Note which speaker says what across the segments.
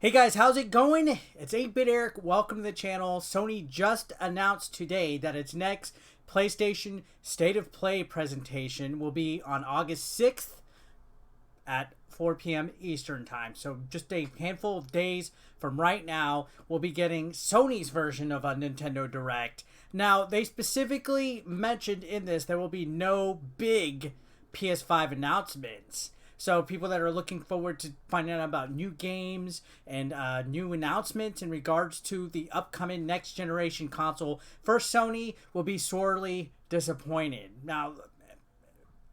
Speaker 1: Hey guys, how's it going? It's 8-Bit Eric. Welcome to the channel. Sony just announced today that its next PlayStation State of Play presentation will be on August 6th at 4 p.m. Eastern Time. So just a handful of days from right now, we'll be getting Sony's version of a Nintendo Direct. Now, they specifically mentioned in this there will be no big PS5 announcements. So people that are looking forward to finding out about new games and new announcements in regards to the upcoming next generation console for Sony will be sorely disappointed. Now,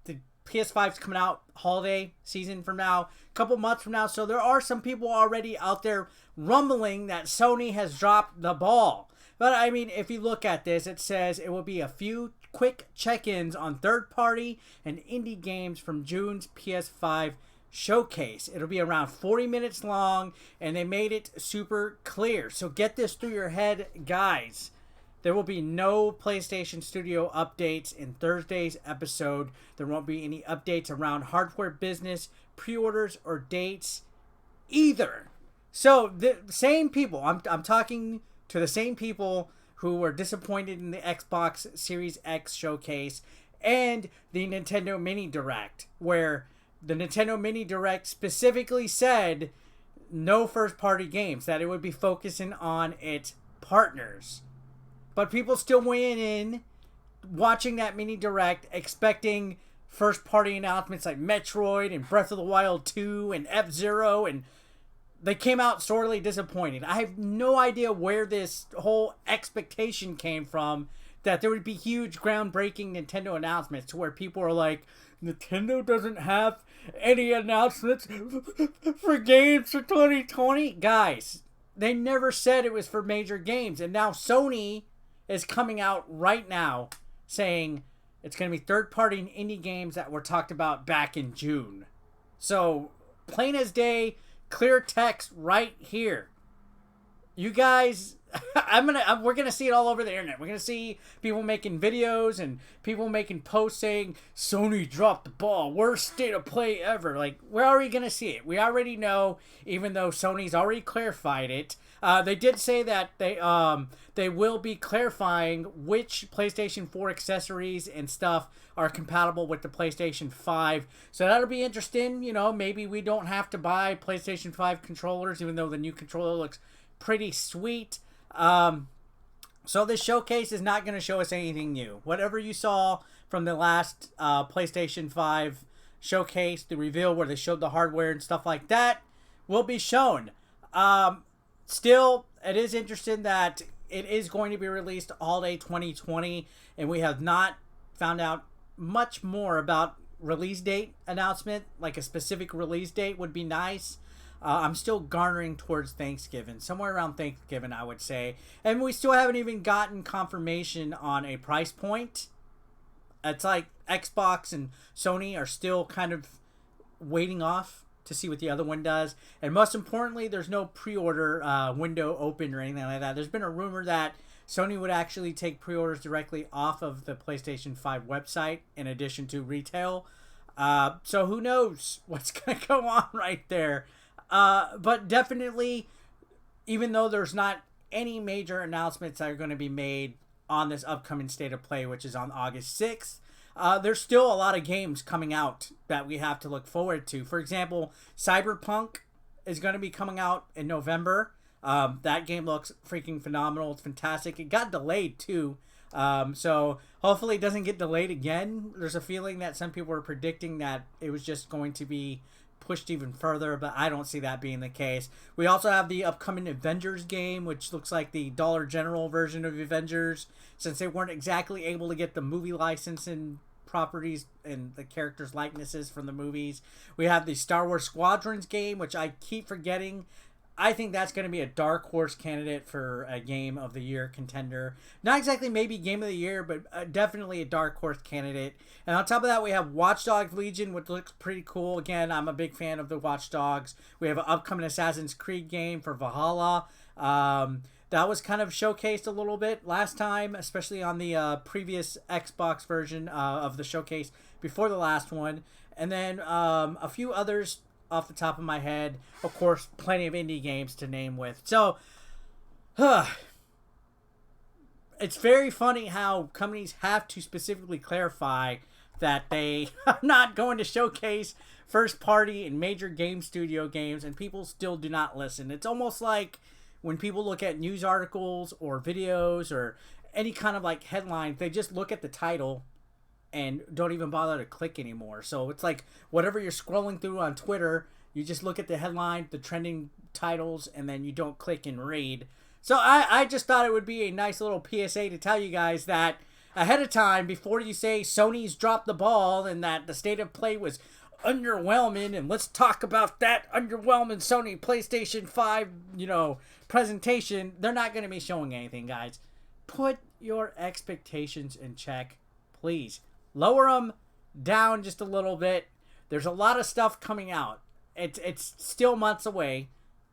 Speaker 1: the PS5's coming out holiday season from now, a couple months from now. So there are some people already out there rumbling that Sony has dropped the ball. But I mean, if you look at this, it says it will be a few quick check-ins on third-party and indie games from June's PS5 showcase. It'll be around 40 minutes long, and they made it super clear. So get this through your head, guys. There will be no PlayStation Studio updates in Thursday's episode. There won't be any updates around hardware business, pre-orders, or dates either. So the same people, I'm talking to the same people who were disappointed in the Xbox Series X showcase and the Nintendo Mini Direct, where the Nintendo Mini Direct specifically said no first-party games, that it would be focusing on its partners. But people still went in, watching that Mini Direct, expecting first-party announcements like Metroid and Breath of the Wild 2 and F-Zero, and they came out sorely disappointed. I have no idea where this whole expectation came from that there would be huge groundbreaking Nintendo announcements to where people are like, Nintendo doesn't have any announcements for games for 2020? Guys, they never said it was for major games. And now Sony is coming out right now saying it's going to be third-party and indie games that were talked about back in June. So, plain as day, clear text right here. You guys, we're gonna see it all over the internet. We're gonna see people making videos and people making posts saying Sony dropped the ball, worst state of play ever. Like, we're already gonna see it. We already know, even though Sony's already clarified it. They did say that they will be clarifying which PlayStation 4 accessories and stuff are compatible with the PlayStation 5. So that'll be interesting. You know, maybe we don't have to buy PlayStation 5 controllers, even though the new controller looks pretty sweet. So this showcase is not going to show us anything new. Whatever you saw from the last PlayStation 5 showcase, the reveal where they showed the hardware and stuff like that, will be shown. Still, it is interesting that it is going to be released holiday 2020, and we have not found out much more about release date announcement. Like a specific release date would be nice. I'm still garnering towards Thanksgiving, somewhere around Thanksgiving, I would say. And we still haven't even gotten confirmation on a price point. It's like Xbox and Sony are still kind of waiting off to see what the other one does. And most importantly, there's no pre-order window open or anything like that. There's been a rumor that Sony would actually take pre-orders directly off of the PlayStation 5 website in addition to retail. So who knows what's going to go on right there. But definitely, even though there's not any major announcements that are going to be made on this upcoming State of Play, which is on August 6th, there's still a lot of games coming out that we have to look forward to. For example, Cyberpunk is going to be coming out in November. That game looks freaking phenomenal. It's fantastic. It got delayed too. So hopefully it doesn't get delayed again. There's a feeling that some people are predicting that it was just going to be pushed even further, but I don't see that being the case. We also have the upcoming Avengers game, which looks like the Dollar General version of Avengers, since they weren't exactly able to get the movie license and properties and the characters' likenesses from the movies. We have the Star Wars Squadrons game, which I keep forgetting. I think that's going to be a dark horse candidate for a Game of the Year contender. Not exactly maybe Game of the Year, but definitely a dark horse candidate. And on top of that, we have Watch Dogs Legion, which looks pretty cool. Again, I'm a big fan of the Watch Dogs. We have an upcoming Assassin's Creed game for Valhalla. That was kind of showcased a little bit last time, especially on the previous Xbox version of the showcase before the last one. And then a few others off the top of my head. Of course, plenty of indie games to name with. So, it's very funny how companies have to specifically clarify that they are not going to showcase first party and major game studio games, and people still do not listen. It's almost like when people look at news articles or videos or any kind of like headline, they just look at the title and don't even bother to click anymore. So it's like whatever you're scrolling through on Twitter, you just look at the headline, the trending titles, and then you don't click and read. So I just thought it would be a nice little PSA to tell you guys that ahead of time, before you say Sony's dropped the ball and that the state of play was underwhelming, and let's talk about that underwhelming Sony PlayStation 5, presentation. They're not going to be showing anything, guys. Put your expectations in check, please. Lower them down just a little bit. There's a lot of stuff coming out. It's still months away.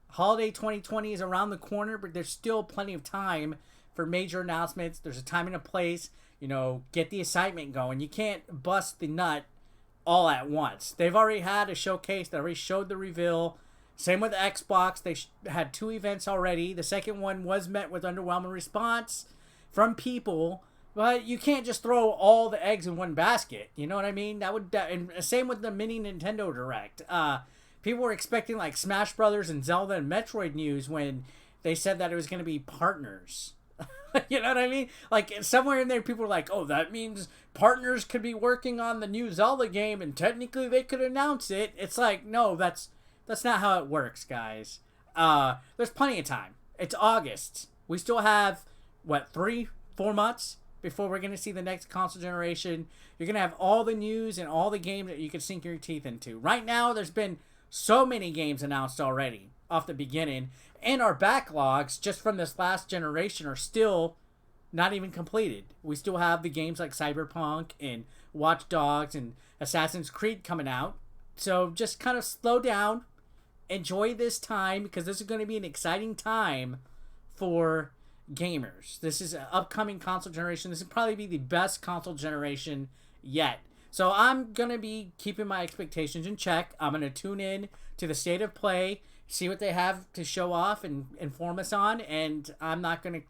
Speaker 1: Holiday 2020 is around the corner, but there's still plenty of time for major announcements. There's a time and a place. Get the excitement going. You can't bust the nut all at once. They've already had a showcase. They already showed the reveal. Same with Xbox. They had 2 events already. The second one was met with underwhelming response from people. But you can't just throw all the eggs in one basket. You know what I mean? And same with the mini Nintendo Direct. People were expecting like Smash Brothers and Zelda and Metroid news when they said that it was going to be partners. You know what I mean? Like somewhere in there, people were like, "Oh, that means partners could be working on the new Zelda game, and technically they could announce it." It's like, no, that's not how it works, guys. There's plenty of time. It's August. We still have 3-4 months before we're gonna see the next console generation. You're gonna have all the news and all the games that you can sink your teeth into. Right now, there's been so many games announced already off the beginning, and our backlogs just from this last generation are still not even completed. We still have the games like Cyberpunk and Watch Dogs and Assassin's Creed coming out. So just kind of slow down, enjoy this time, because this is going to be an exciting time for gamers. This is an upcoming console generation. This will probably be the best console generation yet. So I'm going to be keeping my expectations in check. I'm going to tune in to the state of play, see what they have to show off and inform us on, and I'm not going to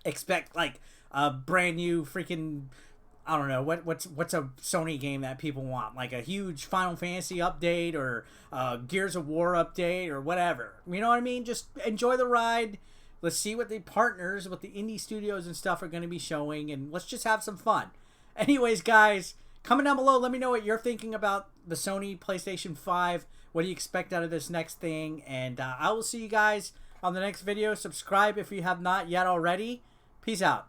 Speaker 1: expect like a brand new freaking, I don't know, what's a Sony game that people want, like a huge Final Fantasy update or Gears of War update or whatever. You know what I mean? Just enjoy the ride. Let's see what the partners, what the indie studios and stuff are going to be showing, and let's just have some fun. Anyways, guys, comment down below. Let me know what you're thinking about the Sony PlayStation 5. What do you expect out of this next thing? And I will see you guys on the next video. Subscribe if you have not yet already. Peace out.